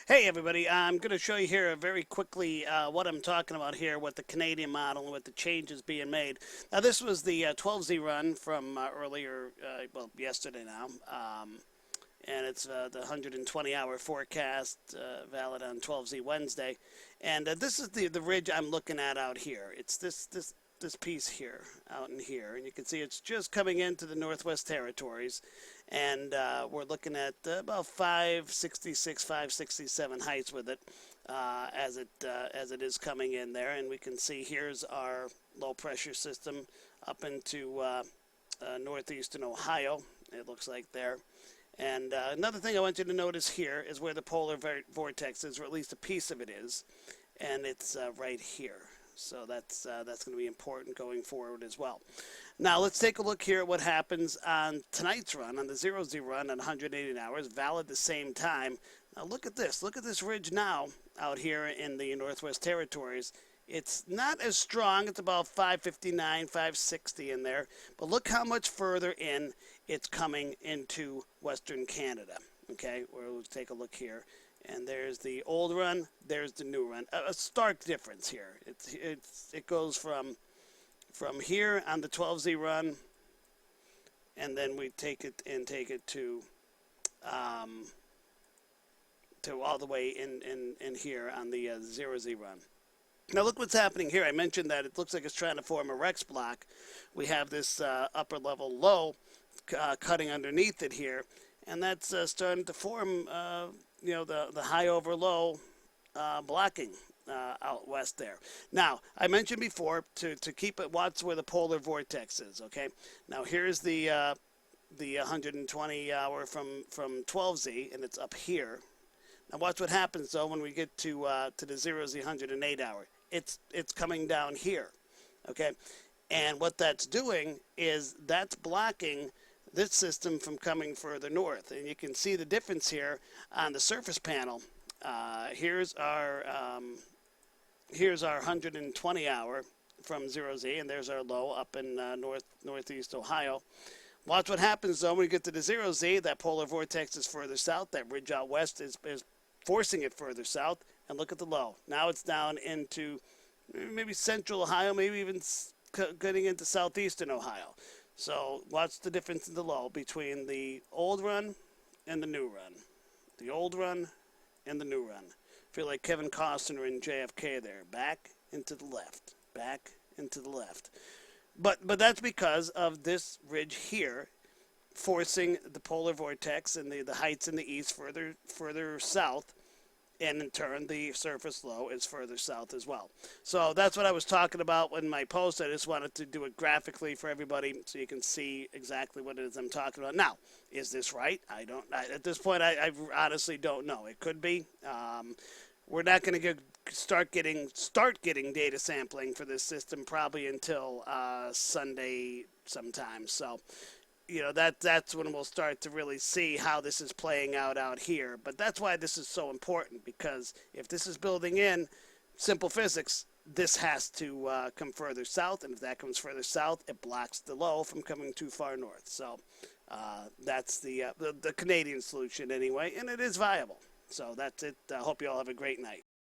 Hey everybody, I'm going to show you here very quickly what I'm talking about here with the Canadian model and with the changes being made. Now this was the 12Z run from earlier, well yesterday now, and it's the 120-hour forecast valid on 12Z Wednesday. And this is the ridge I'm looking at out here. It's this piece here, out in here, and you can see it's just coming into the Northwest Territories, and we're looking at about 566, 567 heights with it as it is coming in there, and we can see here's our low pressure system up into northeastern Ohio. It looks like there. And another thing I want you to notice here is where the polar vortex is, or at least a piece of it is, and it's right here. So that's going to be important going forward as well. Now let's take a look here at what happens on tonight's run, on the 0Z run on 180 hours, valid the same time. Now look at this. Look at this ridge now out here in the Northwest Territories. It's not as strong. It's about 559, 560 in there. But look how much further in it's coming into Western Canada. Okay, we'll take a look here. And there's the old run, there's the new run. A stark difference here. It goes from here on the 12Z run, and then we take it to all the way in here on the 0Z run. Now look what's happening here. I mentioned that it looks like it's trying to form a Rex block. We have this upper level low cutting underneath it here, and that's starting to form you know, the high over low blocking out west there. Now, I mentioned before to keep it, watch where the polar vortex is, okay? Now, here's the 120 hour from 12Z, and it's up here. Now, watch what happens, though, when we get to the 0Z 108 hour. It's coming down here, okay? And what that's doing is that's blocking this system from coming further north, and you can see the difference here on the surface panel. Here's our 120 hour from 0Z, and there's our low up in northeast Ohio. Watch what happens though when we get to the 0Z. That polar vortex is further south. That ridge out west is forcing it further south, and look at the low. Now it's down into maybe central Ohio, maybe even getting into southeastern Ohio. So watch the difference in the low between the old run and the new run. The old run and the new run. Feel like Kevin Costner in JFK there. Back into the left. Back into the left. But that's because of this ridge here forcing the polar vortex and the heights in the east further south. And in turn, the surface low is further south as well. So that's what I was talking about in my post. I just wanted to do it graphically for everybody so you can see exactly what it is I'm talking about. Now, is this right? At this point, I honestly don't know. It could be. We're not going to start getting data sampling for this system probably until Sunday sometime. So, you know, that's when we'll start to really see how this is playing out here. But that's why this is so important, because if this is building in simple physics, this has to come further south, and if that comes further south, it blocks the low from coming too far north. So that's the Canadian solution anyway, and it is viable. So that's it. I hope you all have a great night.